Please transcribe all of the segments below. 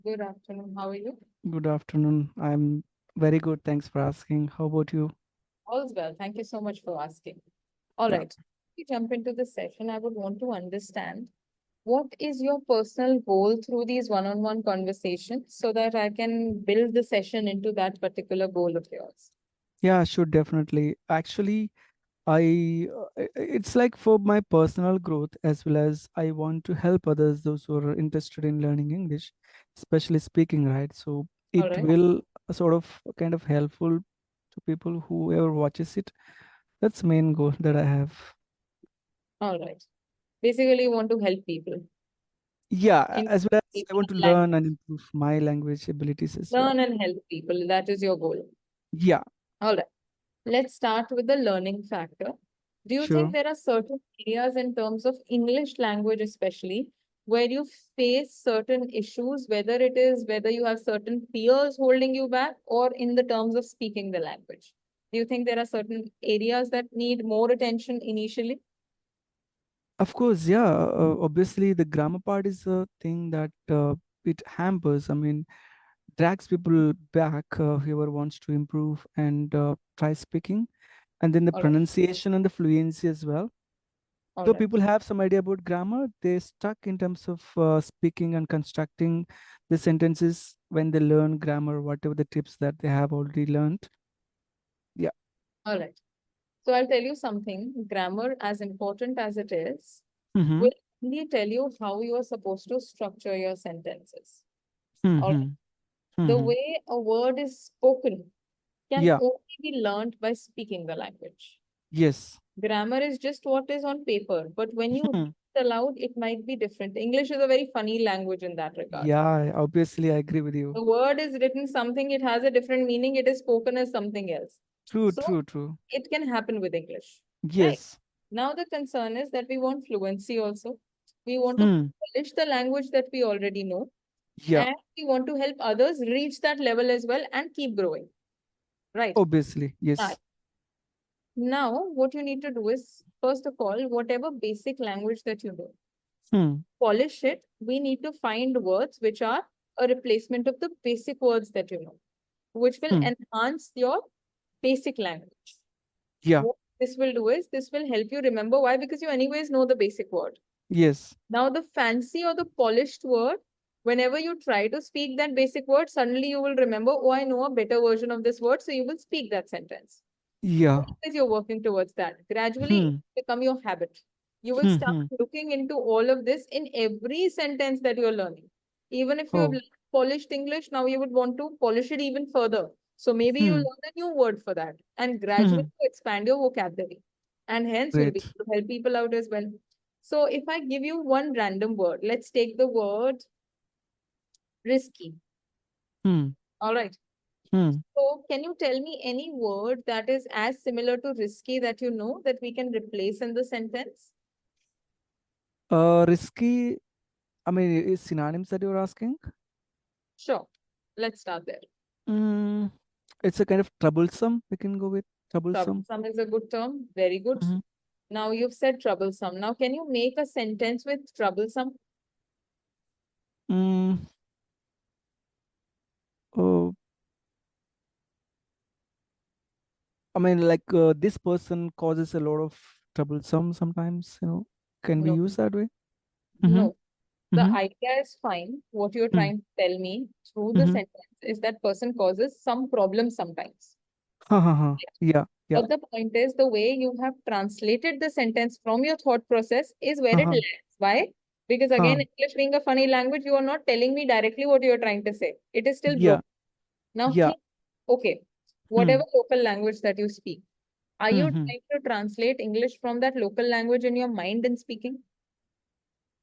Good afternoon. How are you? Good afternoon. I'm very good. Thanks for asking. How about you? All's well. Thank you so much for asking. All Yeah. right. We jump into the session. I would want to understand what is your personal goal through these one-on-one conversations so that I can build the session into that particular goal of yours. Yeah, sure, definitely. Actually, it's like for my personal growth as well as I want to help others, those who are interested in learning English, especially speaking, right? So All it right. will sort of kind of helpful to people whoever watches it. That's main goal that I have. All right. Basically, you want to help people Yeah, in as well as I speaking want to language. learn and improve my language abilities as well. Learn and help people. That is your goal. Yeah, All right. Let's start with the learning factor. Do you think sure. there are certain areas in terms of English language, especially, where you face certain issues, whether you have certain fears holding you back, or in the terms of speaking the language? Do you think there are certain areas that need more attention initially? Of course, yeah. Obviously, the grammar part is a thing that it hampers. I mean, drags people back. Whoever wants to improve and try speaking, and then the All right, pronunciation and the fluency as well. all Though right, people have some idea about grammar, they're stuck in terms of speaking and constructing the sentences when they learn grammar, whatever the tips that they have already learned. Yeah. all right. So I'll tell you something. Grammar, as important as it is, Mm-hmm. will only tell you how you are supposed to structure your sentences. All Mm-hmm. the Mm-hmm. way a word is spoken can Yeah. only be learned by speaking the language. Yes. Grammar is just what is on paper, but when you read Hmm. it aloud, it might be different. English is a very funny language in that regard. Yeah. Obviously, I agree with you. The word is written something, it has a different meaning, it is spoken as something else. True. So True. True. it can happen with English, right? Yes. Now the concern is that we want fluency also. We want to Hmm. polish the language that we already know, Yeah. and we want to help others reach that level as well and keep growing, right? Obviously. Right. Yes. Now, what you need to do is, first of all, whatever basic language that you know, Hmm. polish it. We need to find words which are a replacement of the basic words that you know, which will Hmm. enhance your basic language. Yeah. What this will do is, this will help you remember why, because you anyways know the basic word. Yes. Now, the fancy or the polished word, whenever you try to speak that basic word, suddenly you will remember, oh, I know a better version of this word, so you will speak that sentence. Yeah. As you're working towards that, gradually it Hmm. will become your habit. You will Hmm. start Hmm. looking into all of this in every sentence that you're learning. Even if you have Oh. learned polished English, now you would want to polish it even further. So maybe you Hmm. learn a new word for that and gradually Hmm. you expand your vocabulary. And hence you'll be Great. able to help people out as well. So if I give you one random word, let's take the word risky. Hmm. All right. Hmm. So can you tell me any word that is as similar to risky that you know that we can replace in the sentence? Risky. I mean, is synonyms that you're asking? Sure. Let's start there. Hmm. It's a kind of troublesome. We can go with troublesome. Troublesome is a good term. Very good. Mm-hmm. Now you've said troublesome. Now can you make a sentence with troublesome? Mm. Oh, I mean, like this person causes a lot of troublesome sometimes. Can we No. use that way? Mm-hmm. No. The Mm-hmm. idea is fine. What you're Hmm. trying to tell me through the Mm-hmm. sentence is that person causes some problem sometimes. Ha ha ha. Yeah. Yeah. But the point is, the way you have translated the sentence from your thought process is where Ha it ha. lands. Why? Because Ha. again, English being a funny language, you are not telling me directly what you're trying to say. It is still Yeah. broken. Now Yeah. think, okay, Hmm. whatever local language that you speak, are you Mm-hmm. trying to translate English from that local language in your mind and speaking?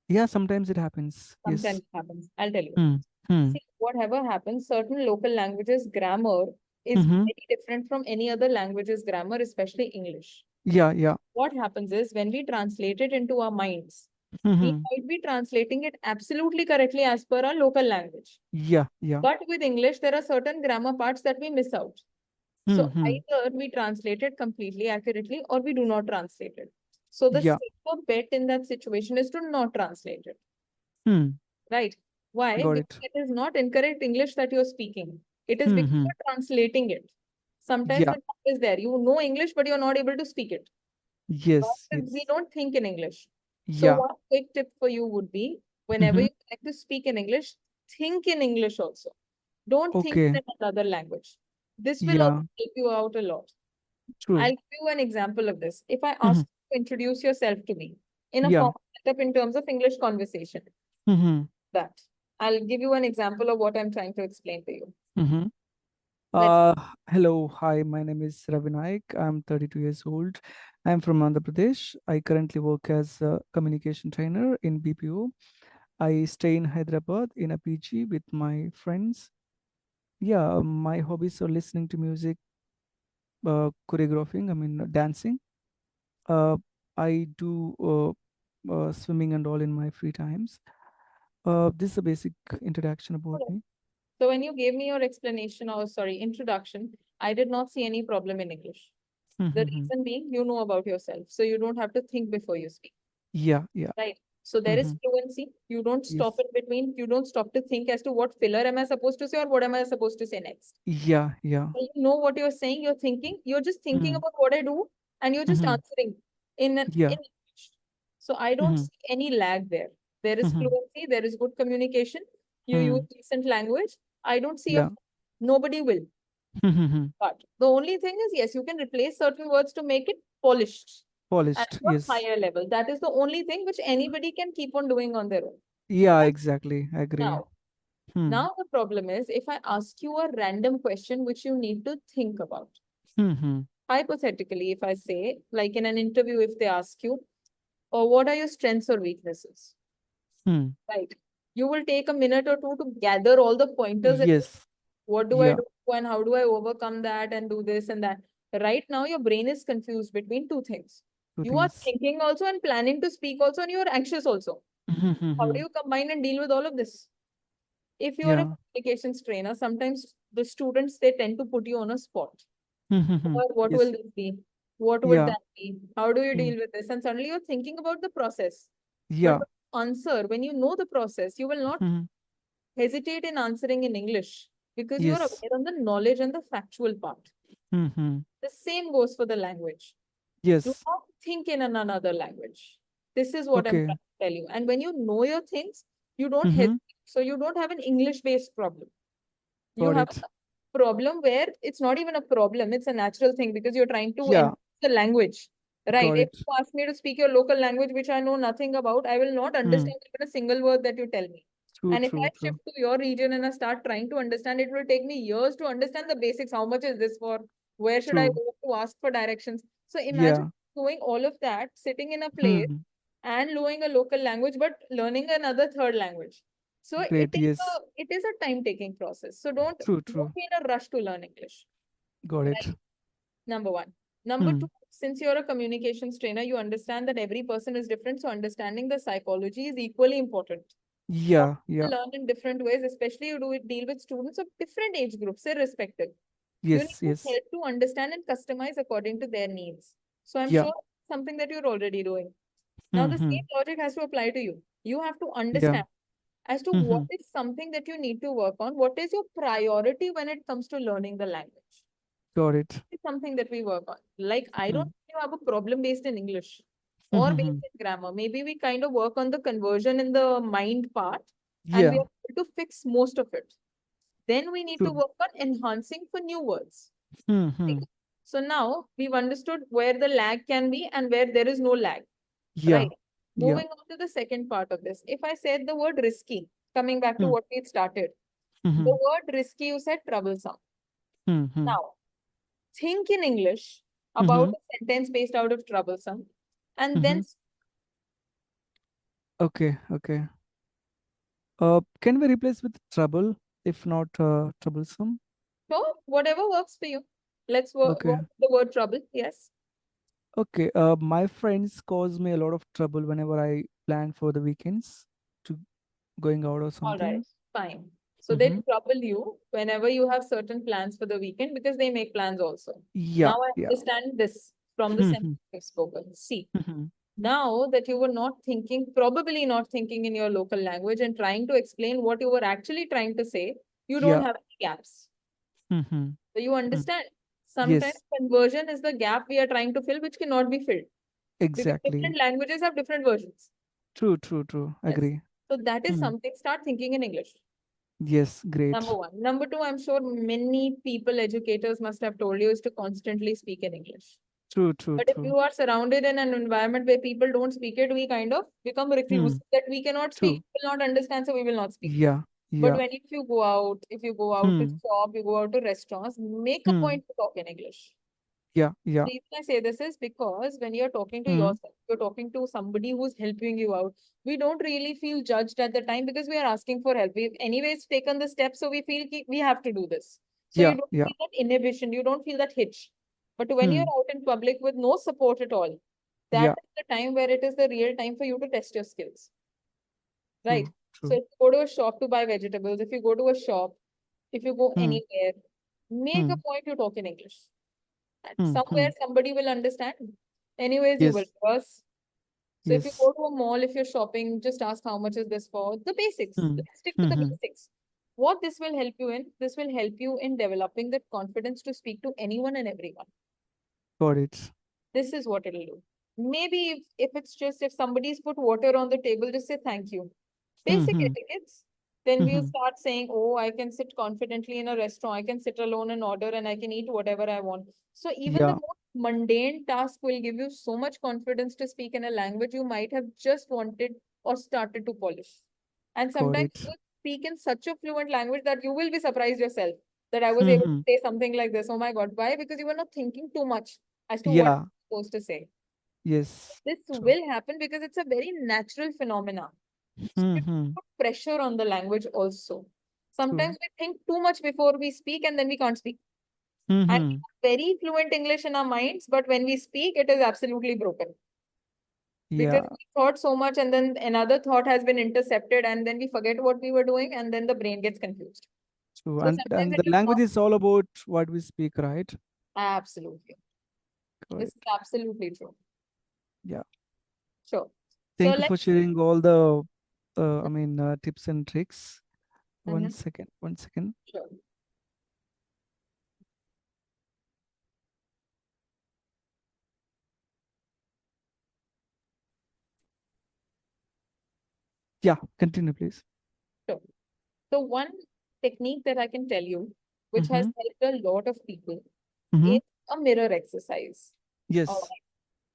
Yeah. Sometimes it happens. Sometimes Yes. it happens. I'll tell you. Hmm. Hmm. See, whatever happens, certain local languages grammar is Mm-hmm. very different from any other language's grammar, especially English. Yeah. Yeah. What happens is when we translate it into our minds, we Mm-hmm. might be translating it absolutely correctly as per our local language. Yeah. Yeah. But with English, there are certain grammar parts that we miss out. So Hmm. either we translate it completely accurately or we do not translate it. So the Yeah. safer bet in that situation is to not translate it, Hmm. right? Why? Got Because it. it is not incorrect English that you're speaking. It is because Mm-hmm. you're translating it. Sometimes the Yeah. gap is there. You know English, but you're not able to speak it. Yes. Because we Yes. don't think in English. So Yeah. one quick tip for you would be whenever Mm-hmm. you like to speak in English, think in English also. Don't think Okay. in another language. This will also Yeah. help you out a lot. I'll True. give you an example of this. If I Mm-hmm. ask you to introduce yourself to me in a Yeah. formal setup in terms of English conversation, Mm-hmm. that I'll give you an example of what I'm trying to explain to you. Mm-hmm. Let's Uh, Hello. Hi, my name is Ravinaik. I'm 32 years old. I'm from Andhra Pradesh. I currently work as a communication trainer in BPO. I stay in Hyderabad in a PG with my friends. Yeah, my hobbies are listening to music, choreographing, dancing. Uh, I do swimming and all in my free times. This is a basic introduction about me. So when you gave me your explanation or sorry, introduction, I did not see any problem in English. The Mm-hmm. reason being you know about yourself. So you don't have to think before you speak. Yeah, yeah. Right. So there is Mm-hmm. fluency. You don't stop Yes. in between. You don't stop to think as to what filler am I supposed to say or what am I supposed to say next. Yeah, yeah. So you know what you're saying, you're thinking, you're just thinking Mm-hmm. about what I do and you're just Mm-hmm. answering in Yeah. English. So I don't Mm-hmm. see any lag there. There is Mm-hmm. fluency, there is good communication. You use Mm-hmm. decent language. I don't see a Yeah. nobody will. Mm-hmm. But the only thing is, yes, you can replace certain words to make it polished and Polished. to a Yes. higher level. That is the only thing which anybody can keep on doing on their own. Yeah, Right? exactly. I agree. Now, Hmm. now the problem is if I ask you a random question which you need to think about. Mm-hmm. Hypothetically, if I say, like in an interview, if they ask you, or what are your strengths or weaknesses? Hmm. Right. You will take a minute or two to gather all the pointers and Yes. what do I Yeah. do and how do I overcome that and do this and that. Right now, your brain is confused between two things. Two You are things. thinking also and planning to speak also, and you are anxious also. How do Mm-hmm. you combine and deal with all of this? If you are a Yeah. communications trainer, sometimes the students they tend to put you on a spot. Mm-hmm. Or what will Yes. this be? What would Yeah. that be? How do you Mm. deal with this? And suddenly you're thinking about the process. But Yeah. answer, when you know the process, you will not Mm-hmm. hesitate in answering in English because you are Yes. aware of the knowledge and the factual part. Mm-hmm. The same goes for the language. Do Yes. not think in another language. This is what I'm Okay. trying to tell you. And when you know your things, you don't Mm-hmm. hesitate. So you don't have an English-based problem. You Got have it. a problem where it's not even a problem, it's a natural thing because you're trying to Yeah. enhance the language. Right. Got If it. you ask me to speak your local language, which I know nothing about, I will not Hmm. understand even a single word that you tell me. True. And if I True. shift True. to your region and I start trying to understand, it will take me years to understand the basics. How much is this for? Where should I True. go to ask for directions? So imagine Yeah. doing all of that, sitting in a place Hmm. and knowing a local language, but learning another third language. So Great. Yes. it is a time taking process. So True. don't True. be in a rush to learn English. Got it. Right. Number one. Number Hmm. two, since you're a communications trainer, you understand that every person is different. So understanding the psychology is equally important. Some Yeah. Yeah. people learn in different ways, especially you deal with students of different age groups, irrespective. You need Yes. to Yes. help to understand and customize according to their needs. So I'm Yeah. sure something that you're already doing. Now the Hmm. same logic has to apply to you. You have to Yeah. understand as to what Hmm. is something that you need to work on. What is your priority when it comes to learning the language? Got it. Is something that we work on. Like, I don't Hmm. think you have a problem based in English or based Hmm. in grammar. Maybe we kind of work on the conversion in the mind part and we Yeah. are able to fix most of it. Then we need to True. work on enhancing for new words. Hmm. Right? So now we've understood where the lag can be and where there is no lag. Yeah. Right. Yeah. Moving on to the second part of this. If I said the word risky, coming back to Hmm. what we started, the Hmm. word risky, you said troublesome. Hmm. Now, think in English about Hmm. a sentence based out of troublesome and then Hmm. Okay. Okay. Can we replace with trouble if not troublesome? so whatever works for you. Let's work Okay. with the word trouble. Yes. Okay. My friends cause me a lot of trouble whenever I plan for the weekends to going out or All right. something. Fine. So they Mm-hmm. trouble you whenever you have certain plans for the weekend because they make plans also. Yeah. Now I Yeah. understand this from the sentence you've spoken. See, Mm-hmm. Now that you were not thinking, probably not thinking in your local language and trying to explain what you were actually trying to say, you don't Yeah. have any gaps. Mm-hmm. So you Mm. understand? Sometimes Yes, conversion is the gap we are trying to fill, which cannot be filled because exactly. different languages have different versions. True, true, true. Yes. Agree. So that is Mm. something, start thinking in English. Yes, Number great. one. Number two, I'm sure many people, educators must have told you is to constantly speak in English. True, true, But if true. you are surrounded in an environment where people don't speak it, we kind of become Hmm. recluse that we cannot speak, True. we will not understand, so we will not speak. Yeah, But yeah. when if you go out, if you go out to Hmm. shop, you go out to restaurants, make a Hmm. point to talk in English. Yeah, yeah. The reason I say this is because when you're talking to Hmm. yourself, you're talking to somebody who's helping you out. We don't really feel judged at the time because we are asking for help. We've anyways taken the step, so we feel we have to do this. So you Yeah, don't yeah. feel that inhibition, you don't feel that hitch. But when Hmm. you're out in public with no support at all, that Yeah. is the time where it is the real time for you to test your skills, right? True, So true. if you go to a shop to buy vegetables, if you go to a shop, if you go Hmm. anywhere, make a Hmm. point to talk in English. And Hmm. somewhere Hmm. somebody will understand. Anyways, you will Yes, trust. So if you yes. go to a mall, if you're shopping, just ask how much is this for? The basics. Hmm. Let's stick to Hmm. the Hmm. basics. What this will help you in? This will help you in developing that confidence to speak to anyone and everyone. Got it. This is what it'll do. Maybe if it's just if somebody's put water on the table, just say thank you. Hmm. Basic Hmm. etiquettes. Then Hmm. we'll Hmm. start saying, oh, I can sit confidently in a restaurant. I can sit alone and order and I can eat whatever I want. So even the Yeah, most mundane task will give you so much confidence to speak in a language you might have just wanted or started to polish. And got sometimes it. you will speak in such a fluent language that you will be surprised yourself that I was Hmm. able Hmm. to say something like this. Oh my God. Why? Because you were not thinking too much as to what Yeah. you're supposed to say. Yes. This True. will happen because it's a very natural phenomena. So Hmm. you Hmm. put pressure on the language also. True. Sometimes we think too much before we speak and then we can't speak. Hmm. And Hmm. we have very fluent English in our minds, but when we speak, it is absolutely broken. Because Yeah. we thought so much and then another thought has been intercepted and then we forget what we were doing and then the brain gets confused. True. So sometimes And it the is language not is all about what we speak, right? absolutely. Got This it. is absolutely true. Yeah. Sure. So Thank you let's for sharing all the tips and tricks. One Mhm. second. One second. Sure. Yeah. Continue, please. Sure. So one technique that I can tell you, which has Mm-hmm. helped a lot of people, Mm-hmm. is a mirror exercise. All Yes. right.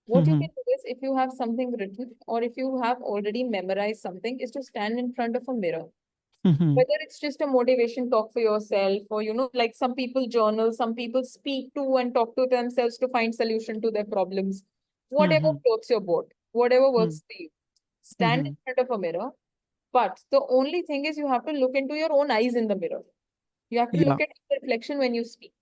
What you Mm-hmm. can do is if you have something written or if you have already memorized something, is to stand in front of a mirror. Mm-hmm. Whether it's just a motivation talk for yourself, or like some people journal, some people speak to and talk to themselves to find solution to their problems. Whatever Mm-hmm. floats your boat, whatever works for you. Stand in Mm-hmm. front of a mirror. But the only thing is you have to look into your own eyes in the mirror. You have to Yeah. look at the reflection when you speak.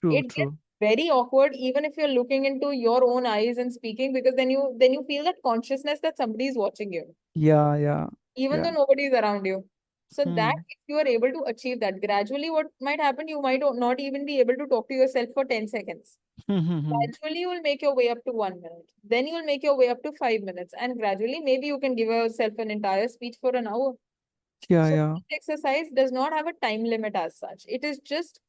True. It gets True. very awkward even if you're looking into your own eyes and speaking because then you feel that consciousness that somebody is watching you, Yeah. Yeah. even though Yeah. nobody is around you. So that Hmm. if you are able to achieve that, gradually what might happen, you might not even be able to talk to yourself for 10 seconds. Mm-hmm. Gradually, you will make your way up to 1 minute. Then you will make your way up to 5 minutes. And gradually, maybe you can give yourself an entire speech for an hour. Yeah. So Yeah. each exercise does not have a time limit as such. It is just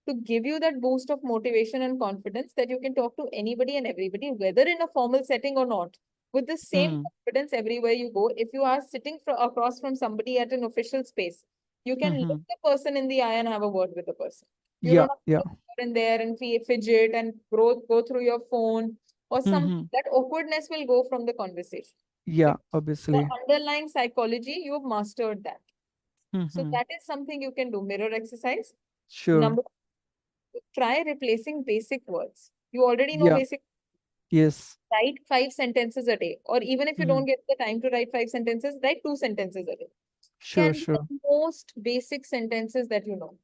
to give you that boost of motivation and confidence that you can talk to anybody and everybody, whether in a formal setting or not, with the same Hmm. confidence everywhere you go. If you are sitting across from somebody at an official space, you can look Mm-hmm. the person in the eye and have a word with the person. You Yeah. don't have to Yeah. look here and there and fidget and go through your phone or something. Mm-hmm. That awkwardness will go from the conversation. Yeah. Because the Obviously. underlying psychology, you've mastered that. So Mm-hmm. that is something you can do. Mirror exercise. Sure. Number try replacing basic words. You already know Yeah. basic, Yes. write 5 sentences a day. Or even if you Hmm. don't get the time to write 5 sentences, write 2 sentences a day. Sure. Can be Sure. the most basic sentences that you know.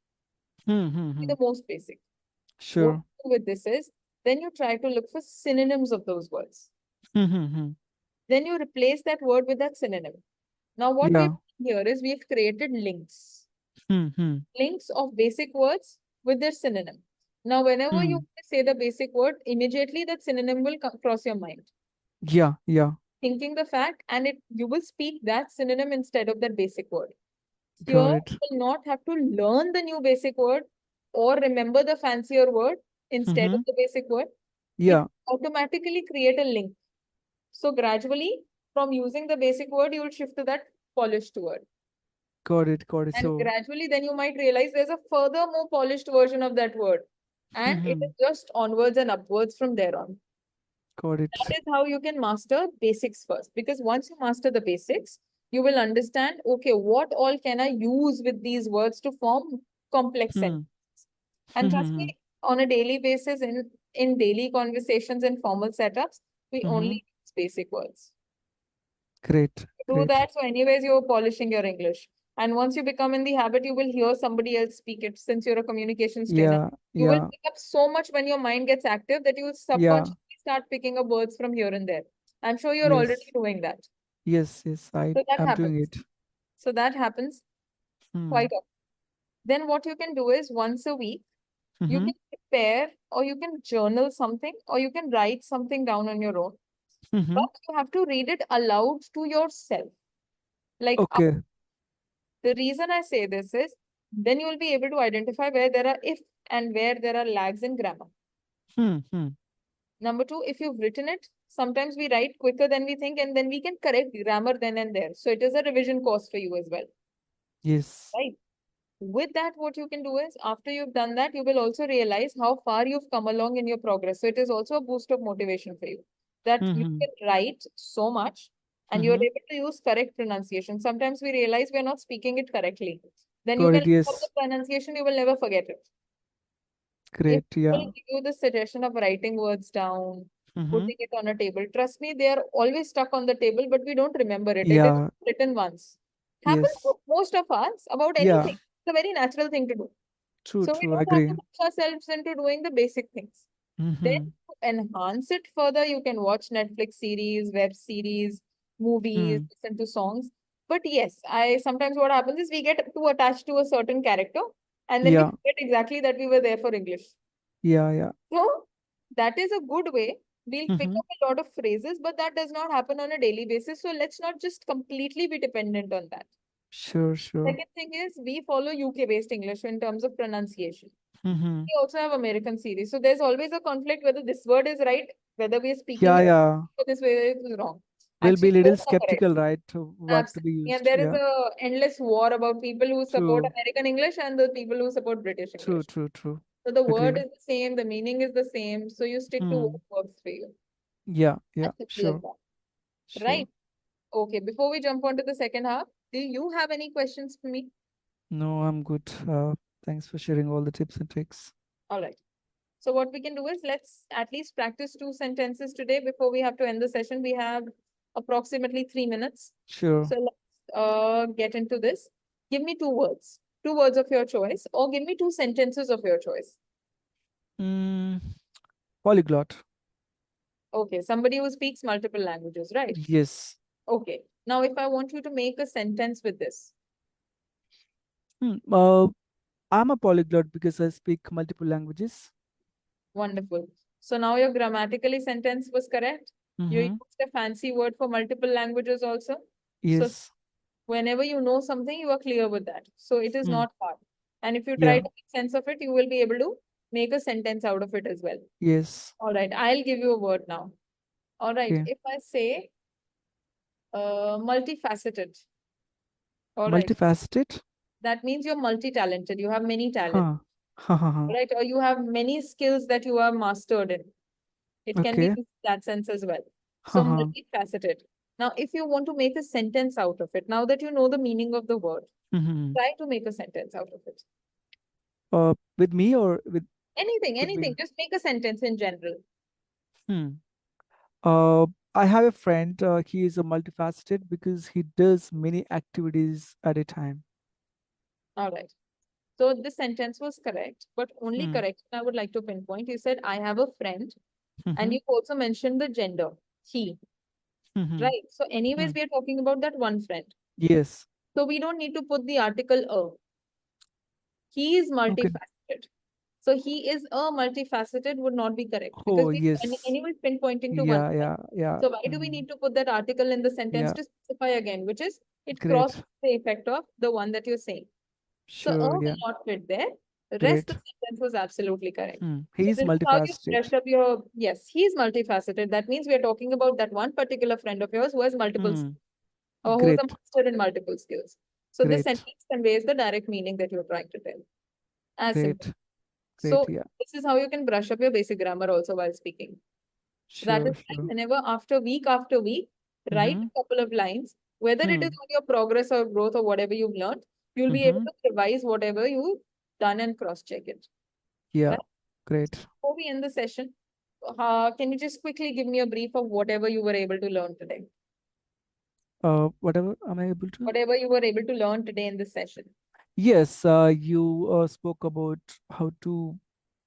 Be Mm-hmm. the most basic. What Sure. you do with this is then you try to look for synonyms of those words. Mm-hmm. Then you replace that word with that synonym. Now, what we've Yeah. done here is we've created links. Mm-hmm. Links of basic words with their synonym. Now, whenever you Hmm. say the basic word, immediately that synonym will cross your mind. Yeah, yeah. Thinking the fact, and you will speak that synonym instead of that basic word. Here, Got you it. will not have to learn the new basic word or remember the fancier word instead of Mm-hmm. the basic word. It Yeah, automatically create a link. So gradually, from using the basic word, you will shift to that polished word. got it, got it. And So, gradually, then you might realize there's a further more polished version of that word. And it mm-hmm. is just onwards and upwards from there on. Got That it. is how you can master basics first. Because once you master the basics, you will understand, okay, what all can I use with these words to form complex Hmm. sentences? And trust me, on a daily basis, in daily conversations and formal setups, we Mm-hmm. only use basic words. Great, Do great. that. So, anyways, you're polishing your English. And once you become in the habit, you will hear somebody else speak it since you're a communications trainer. Yeah, You will yeah, pick up so much when your mind gets active that you will yeah. subconsciously start picking up words from here and there. I'm sure you're already Yes, doing that. yes, yes. So that I'm doing happens. it. So that happens Hmm. quite often. Then what you can do is once a week, you Mm-hmm. can prepare or you can journal something or you can write something down on your own. Mm-hmm. But you have to read it aloud to yourself. Like Okay. the reason I say this is then you will be able to identify where there are if and where there are lags in grammar. Hmm. Hmm. Number two, if you've written it, sometimes we write quicker than we think and then we can correct grammar then and there. So it is a revision course for you as well, Yes. right? With that, what you can do is after you've done that, you will also realize how far you've come along in your progress. So it is also a boost of motivation for you that you Mm-hmm. can write so much and you're Mm-hmm. able to use correct pronunciation. Sometimes we realize we're not speaking it correctly. Then you Got can it. look up the Yes. pronunciation, you will never forget it. If Great. people Yeah. give you the suggestion of writing words down, Mm-hmm. putting it on a table, trust me, they are always stuck on the table, but we don't remember it. It is Yeah. written once. Happens Yes. to most of us about Yeah. anything. It's a very natural thing to do. True. So we True. I don't have agree. to push ourselves into doing the basic things. Then Mm-hmm. to enhance it further, you can watch Netflix series, web series, movies, Hmm. listen to songs. But yes, I sometimes what happens is we get too attached to a certain character and then we Yeah. forget exactly that we were there for English. Yeah. Yeah. So that is a good way. We'll pick Mm-hmm. up a lot of phrases, but that does not happen on a daily basis. So let's not just completely be dependent on that. Sure. Sure. Second thing is we follow UK based English in terms of pronunciation. Mm-hmm. We also have American series. So there's always a conflict whether this word is right, whether we are speaking Yeah. it, Yeah. or this way is wrong. We'll be Actually, a little both are correct. skeptical, right? To what to be Absolutely. And used. there is Yeah. a endless war about people who support True. American English and the people who support British True. English. True. True. So the word Agree. is the same, the meaning is the same. So you stick to what Hmm. works for you. Yeah. Yeah. As simple as Sure. that. Sure. Right. Okay. Before we jump on to the second half, do you have any questions for me? No, I'm good. Thanks for sharing all the tips and tricks. All right. So what we can do is let's at least practice two sentences today before we have to end the session. We have approximately 3 minutes. Sure. So let's get into this. Give me two words of your choice, or give me two sentences of your choice. Mm, polyglot. Okay, somebody who speaks multiple languages, right? Yes. Okay. Now, if I want you to make a sentence with this, Hmm. I'm a polyglot because I speak multiple languages. wonderful. So now your grammatically sentence was correct. You Mm-hmm. used a fancy word for multiple languages also. So Yes. whenever you know something, you are clear with that. So it is Hmm. not hard. And if you try Yeah. to make sense of it, you will be able to make a sentence out of it as well. Yes. All right, I'll give you a word now. All right, Okay. if I say multifaceted, all right, Multifaceted. that means you're multi-talented. You have many talents, Huh. Ha ha ha. right? Or you have many skills that you are mastered in. It can be Okay. in that sense as well. Ha So ha. multifaceted. Now, if you want to make a sentence out of it, now that you know the meaning of the word, Mm-hmm. try to make a sentence out of it. With me or with could be. Anything. Just make a sentence in general. Hmm. Uh, I have a friend. He is a multifaceted because he does many activities at a time. All right. So this sentence was correct, but only Hmm. correction I would like to pinpoint. You said, I have a friend, and Mm-hmm. you also mentioned the gender, he, Mm-hmm. right? So, anyways, Hmm. we are talking about that one friend. Yes. So, we don't need to put the article a. He is Okay. multifaceted. So he is a multifaceted would not be correct because Oh, yes. anyone is pinpointing to one Yeah, side. yeah, yeah. So why do we Mm, need to put that article in the sentence yeah, to specify again, which is it crosses great. the effect of the one that you're saying. So Sure, will yeah, not fit there. The rest of great. the sentence was absolutely correct. So He's this is how you multifaceted. brush up your, yes, he's multifaceted. That means we are talking about that one particular friend of yours who has multiple skills, Hmm, or who's a great, master in multiple skills. So this great, sentence conveys the direct meaning that you're trying to tell. As simple. great, great. So Yeah, this is how you can brush up your basic grammar also while speaking. So that is sure, why sure. whenever after week, write Mm-hmm, a couple of lines, whether it is hmm, on your progress or growth or whatever you've learned, you'll be able mm-hmm. to revise whatever you've done and cross-check it. Yeah, Right? great. Before we end the session, can you just quickly give me a brief of whatever you were able to learn today? Whatever, am I able to? Whatever you were able to learn today in this session. Yes, you spoke about how to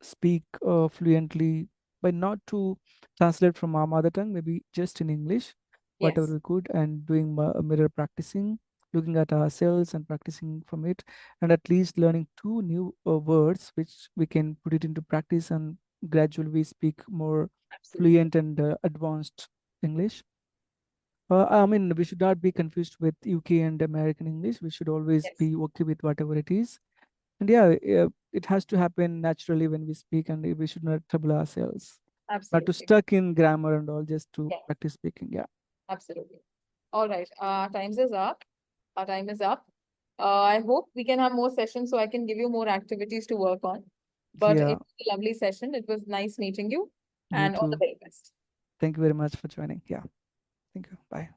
speak fluently by not to translate from our mother tongue, maybe just in English, whatever Yes, we could, and doing mirror practicing, looking at ourselves and practicing from it, and at least learning two new words which we can put it into practice and gradually we speak more absolutely. fluent and advanced English. I mean, we should not be confused with UK and American English. We should always Yes, be okay with whatever it is. And yeah, it has to happen naturally when we speak, and we should not trouble ourselves. Not to absolutely. stuck in grammar and all, just to Yeah, practice speaking. Yeah. absolutely. All right. Times is up. Our time is up. I hope we can have more sessions so I can give you more activities to work on. But it Yeah. was a lovely session. It was nice meeting you You and all the too. very best. Thank you very much for joining. Yeah. Thank you. Bye.